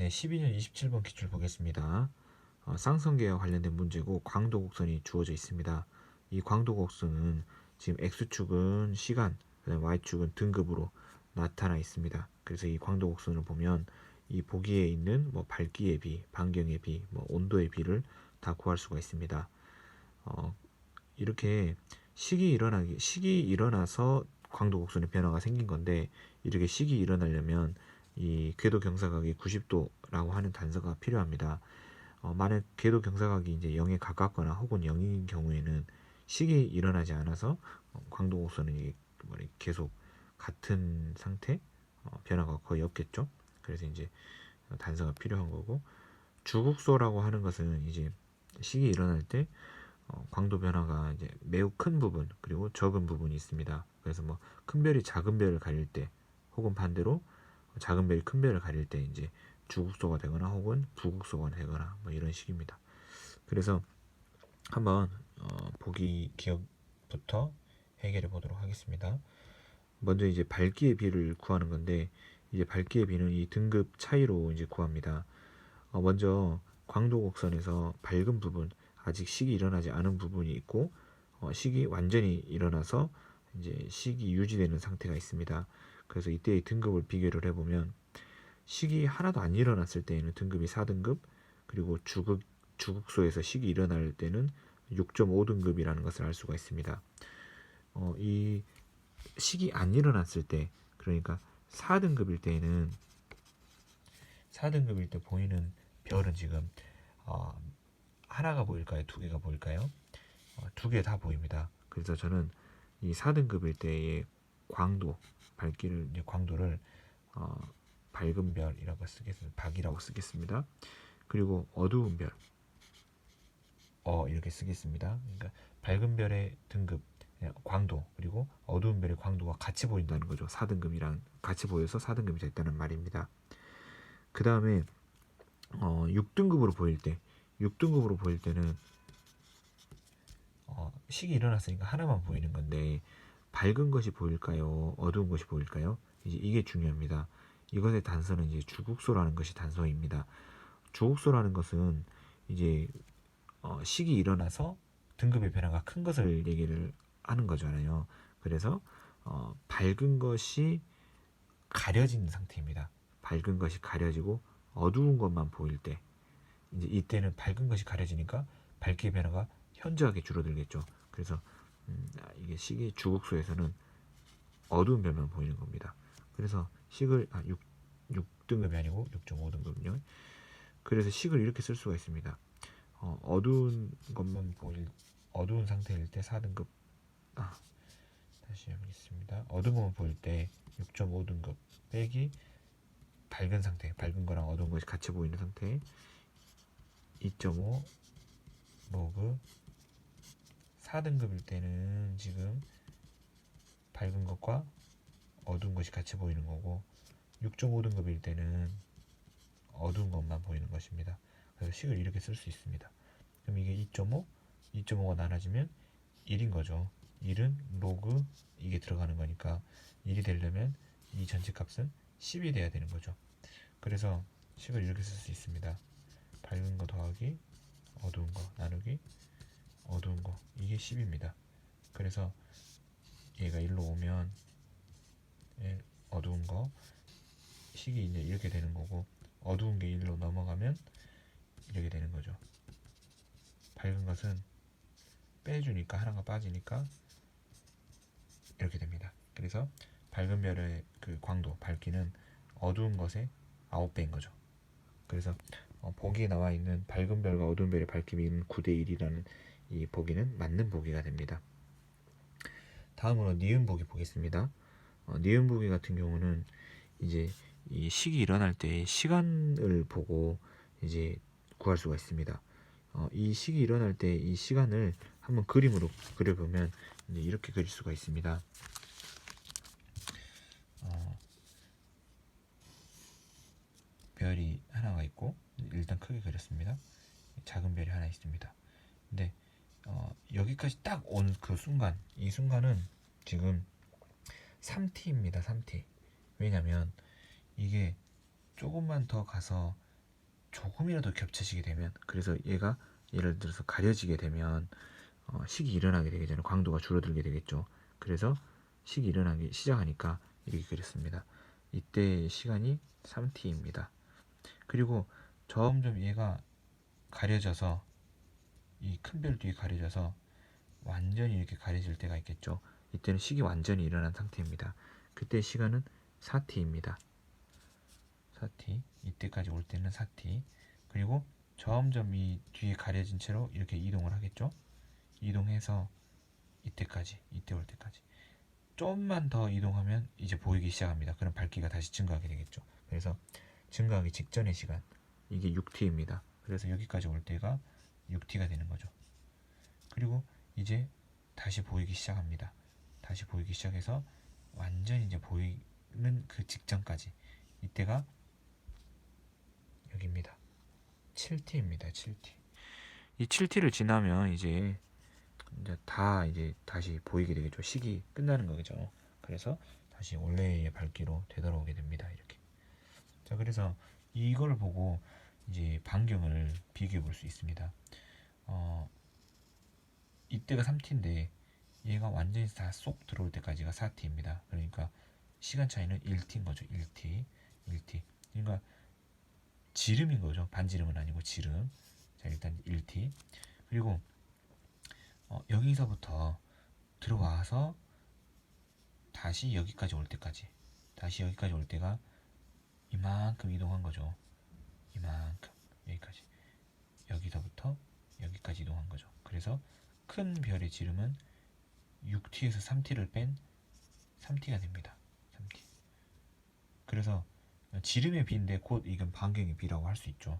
네, 12년 27번 기출 보겠습니다. 쌍성계와 관련된 문제고 광도곡선이 주어져 있습니다. 이 광도곡선은 지금 X축은 시간, 그다음 Y축은 등급으로 나타나 있습니다. 그래서 이 광도곡선을 보면 이 보기에 있는 뭐 밝기의 비, 반경의 비, 뭐 온도의 비를 다 구할 수가 있습니다. 이렇게 식이 일어나서 광도곡선의 변화가 생긴 건데, 이렇게 식이 일어나려면 이 궤도 경사각이 90도라고 하는 단서가 필요합니다. 만약 궤도 경사각이 이제 0에 가깝거나 혹은 0인 경우에는 식이 일어나지 않아서 광도곡선은 계속 같은 상태, 변화가 거의 없겠죠. 그래서 이제 단서가 필요한 거고, 주국소라고 하는 것은 이제 식이 일어날 때 광도 변화가 이제 매우 큰 부분 그리고 적은 부분이 있습니다. 그래서 뭐 큰 별이 작은 별을 가릴 때, 혹은 반대로 작은 별이 큰 별을 가릴 때 이제 주국소가 되거나 혹은 부국소가 되거나 뭐 이런 식입니다. 그래서 한번 보기 기억부터 해결해 보도록 하겠습니다. 먼저 이제 밝기의 비를 구하는 건데, 이제 밝기의 비는 이 등급 차이로 이제 구합니다. 먼저 광도곡선에서 밝은 부분, 아직 식이 일어나지 않은 부분이 있고, 식이 완전히 일어나서 이제 식이 유지되는 상태가 있습니다. 그래서 이때의 등급을 비교를 해보면, 식이 하나도 안 일어났을 때에는 등급이 4등급, 그리고 주극소에서 식이 일어날 때는 6.5등급이라는 것을 알 수가 있습니다. 이 식이 안 일어났을 때, 그러니까 4등급일 때 보이는 별은 지금 하나가 보일까요? 두 개가 보일까요? 두 개 다 보입니다. 그래서 저는 이 4등급일 때의 광도를 밝은 별이라고 쓰겠습니다. 박이라고 쓰겠습니다. 그리고 어두운 별, 이렇게 쓰겠습니다. 그러니까 밝은 별의 등급, 광도, 그리고 어두운 별의 광도가 같이 보인다는 거죠. 4등급이랑 같이 보여서 4등급이 됐다는 말입니다. 그 다음에 6등급으로 보일 때는 식이 일어났으니까 하나만 보이는 건데, 밝은 것이 보일까요? 어두운 것이 보일까요? 이제 이게 중요합니다. 이것의 단서는 이제 주국소라는 것이 단서입니다. 주국소라는 것은 이제 식이 일어나서 등급의 변화가 큰 것을 얘기를 하는 거잖아요. 그래서 밝은 것이 가려진 상태입니다. 밝은 것이 가려지고 어두운 것만 보일 때, 이제 이때는 밝은 것이 가려지니까 밝기의 변화가 현저하게 줄어들겠죠. 그래서 이게 식의 주국소에서는 어두운 별만 보이는 겁니다. 그래서 식을 6등급이 아니고 6.5등급요. 그래서 식을 이렇게 쓸 수가 있습니다. 어두운 상태일 때 4등급. 다시 해보겠습니다. 어두운 것만 보일 때 6.5등급 빼기 밝은 거랑 어두운 것이 같이 보이는 상태 2.5 로그. 4등급일 때는 지금 밝은 것과 어두운 것이 같이 보이는 거고, 6.5등급일 때는 어두운 것만 보이는 것입니다. 그래서 식을 이렇게 쓸 수 있습니다. 그럼 이게 2.5가 나눠지면 1인 거죠. 1은 로그 이게 들어가는 거니까 1이 되려면 이 전체 값은 10이 돼야 되는 거죠. 그래서 식을 이렇게 쓸 수 있습니다. 밝은 거 더하기 어두운 거 나누기 어두운 거, 이게 10입니다. 그래서 얘가 1로 오면 어두운 거 식이 이제 이렇게 되는 거고, 어두운 게 1로 넘어가면 이렇게 되는 거죠. 밝은 것은 빼주니까 하나가 빠지니까 이렇게 됩니다. 그래서 밝은 별의 그 광도, 밝기는 어두운 것의 9배인 거죠. 그래서 보기에 나와 있는 밝은 별과 어두운 별의 밝기는 9대1이라는 이 보기는 맞는 보기가 됩니다. 다음으로 니은 보기 보겠습니다. 니은 보기 같은 경우는 이제 이 식이 일어날 때 시간을 보고 이제 구할 수가 있습니다. 이 식이 일어날 때 이 시간을 한번 그림으로 그려보면 이제 이렇게 그릴 수가 있습니다. 별이 하나가 있고, 일단 크게 그렸습니다. 작은 별이 하나 있습니다. 근데 여기까지 딱 온 그 순간, 이 순간은 지금 3t입니다. 3t. 왜냐면 이게 조금만 더 가서 조금이라도 겹쳐지게 되면, 그래서 얘가 예를 들어서 가려지게 되면 식이 일어나게 되겠잖아요. 광도가 줄어들게 되겠죠. 그래서 식이 일어나기 시작하니까 이렇게 그렸습니다. 이때 시간이 3t입니다. 그리고 점점 얘가 가려져서 이 큰 별 뒤에 가려져서 완전히 이렇게 가려질 때가 있겠죠. 이때는 식이 완전히 일어난 상태입니다. 그때 시간은 4t입니다. 4t, 이때까지 올 때는 4t. 그리고 점점 이 뒤에 가려진 채로 이렇게 이동을 하겠죠. 이동해서 이때까지, 이때 올 때까지 좀만 더 이동하면 이제 보이기 시작합니다. 그럼 밝기가 다시 증가하게 되겠죠. 그래서 증가하기 직전의 시간, 이게 6t입니다. 그래서 여기까지 올 때가 6t가 되는 거죠. 그리고 이제 다시 보이기 시작합니다. 다시 보이기 시작해서 완전히 이제 보이는 그 직전까지, 이때가 여기입니다. 7t입니다. 7t. 이 7t를 지나면 이제 이제 다시 보이게 되겠죠. 식이 끝나는 거죠. 그래서 다시 원래의 밝기로 되돌아오게 됩니다. 이렇게. 자, 그래서 이걸 보고 이제 반경을 비교해 볼 수 있습니다. 이때가 3t인데 얘가 완전히 다 쏙 들어올 때까지가 4t입니다. 그러니까 시간 차이는 1t인 거죠. 1t. 그러니까 지름인 거죠. 반지름은 아니고 지름. 자, 일단 1t. 그리고 여기서부터 들어와서 다시 여기까지 올 때까지, 다시 여기까지 올 때가 이만큼 이동한 거죠. 이만큼, 여기까지, 여기서부터 여기까지 이동한 거죠. 그래서 큰 별의 지름은 6t에서 3t를 뺀 3t가 됩니다. 3t. 그래서 지름의 비인데 곧 이건 반경의 비라고 할 수 있죠.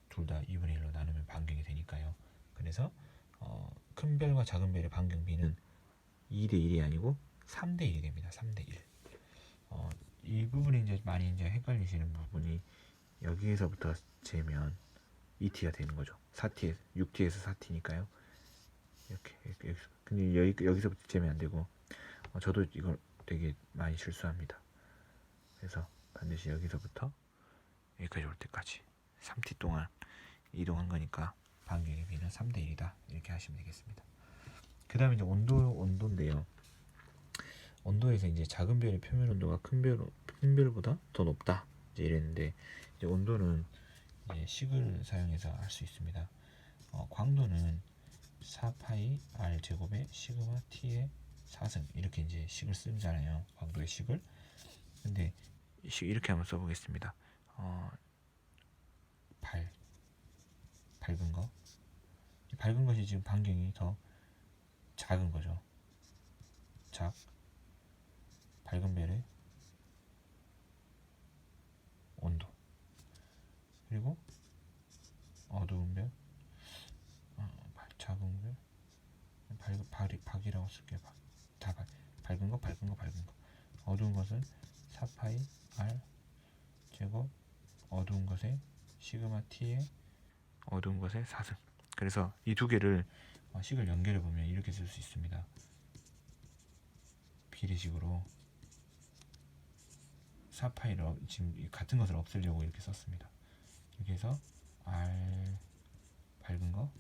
둘 다 2분의 1로 나누면 반경이 되니까요. 그래서 큰 별과 작은 별의 반경 비는 2대 1이 아니고 3대 1이 됩니다. 3대 1. 이 부분이 이제 많이 이제 헷갈리시는 부분이, 여기에서부터 재면 2t가 되는 거죠. 4t, 6t에서 4t니까요. 이렇게. 근데 여기서부터 재면 안 되고, 저도 이걸 되게 많이 실수합니다. 그래서 반드시 여기서부터 여기까지 올 때까지 3t 동안 이동한 거니까 반경의 비는 3대 1이다. 이렇게 하시면 되겠습니다. 그 다음에 이제 온도인데요. 온도에서 이제 작은 별의 표면 온도가 큰 별보다 더 높다. 이제 이랬는데, 이제 온도는 이제 식을 사용해서 할 수 있습니다. 광도는 4파이 r 제곱에 시그마 t의 4승, 이렇게 이제 식을 쓰잖아요. 광도의 식을. 근데 이 식 이렇게 한번 써보겠습니다. 밝은 거. 밝은 것이 지금 반경이 더 작은 거죠. 밝은 별의 온도. 그리고 어두운 별, 작은 별, 박이라고 쓸게요. 다 밝은 거. 어두운 것은 4파이 r 제곱 어두운 것의 시그마 t의 어두운 것의 4승. 그래서 이 두 개를 식을 연결해 보면 이렇게 쓸 수 있습니다. 비례식으로 4파이를 지금 같은 것을 없애려고 이렇게 썼습니다. 이렇게 해서 r 밝은 거,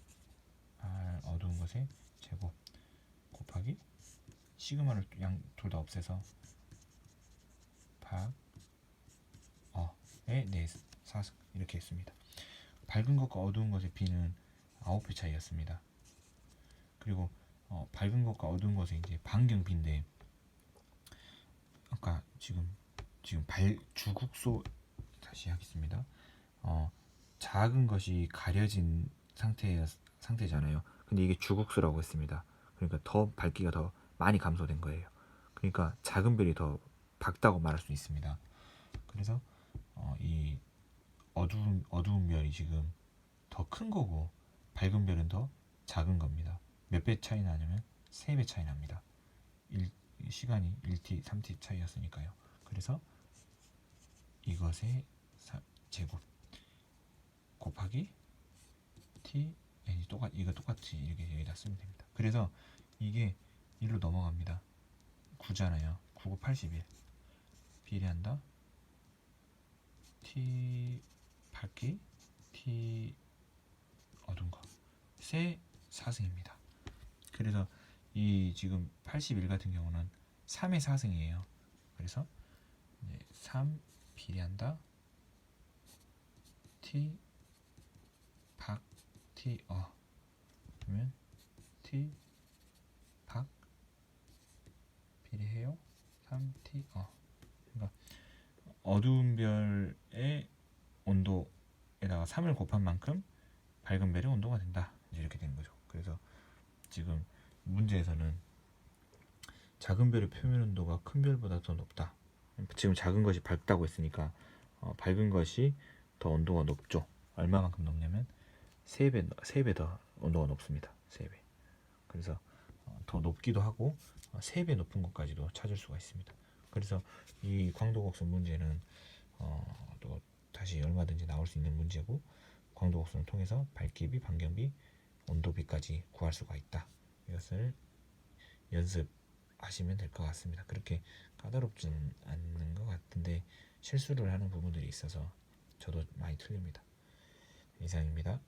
r 어두운 것의 제곱 곱하기 시그마를 둘 다 없애서 박의 4승, 이렇게 했습니다. 밝은 것과 어두운 것의 비는 9배 차이였습니다. 그리고 밝은 것과 어두운 것의 이제 반경 비인데, 아까 지금 주국소 다시 하겠습니다. 작은 것이 가려진 상태잖아요. 근데 이게 주국수라고 했습니다. 그러니까 더 밝기가 더 많이 감소된 거예요. 그러니까 작은 별이 더 밝다고 말할 수 있습니다. 그래서 이 어두운 별이 지금 더 큰 거고, 밝은 별은 더 작은 겁니다. 몇 배 차이 나냐면 3배 차이 납니다. 시간이 1t, 3t 차이였으니까요. 그래서 이것의 제곱 곱하기 t, 이거 똑같이 이렇게 여기다 쓰면 됩니다. 그래서 이게 1로 넘어갑니다. 9잖아요. 9, 9, 81 비례한다 t 밝기 T 어두운 거 세 4승입니다. 그래서 이 지금 81 같은 경우는 3의 4승이에요. 그래서 3 비례한다 T 박 T 그러면 T 박 비례해요 3T 그러니까 어두운 별의 온도에다가 3을 곱한 만큼 밝은 별의 온도가 된다. 이렇게 되는 거죠. 그래서 지금 문제에서는 작은 별의 표면 온도가 큰 별보다 더 높다. 지금 작은 것이 밝다고 했으니까 밝은 것이 더 온도가 높죠. 얼마만큼 높냐면 3배 더 온도가 높습니다. 3배. 그래서 더 높기도 하고 3배 높은 것까지도 찾을 수가 있습니다. 그래서 이 광도곡선 문제는 또 다시 얼마든지 나올 수 있는 문제고 광도곡선을 통해서 밝기비, 반경비, 온도비까지 구할 수가 있다. 이것을 연습하시면 될 것 같습니다. 그렇게 까다롭지는 않는 것 같은데 실수를 하는 부분들이 있어서 저도 많이 틀립니다. 이상입니다.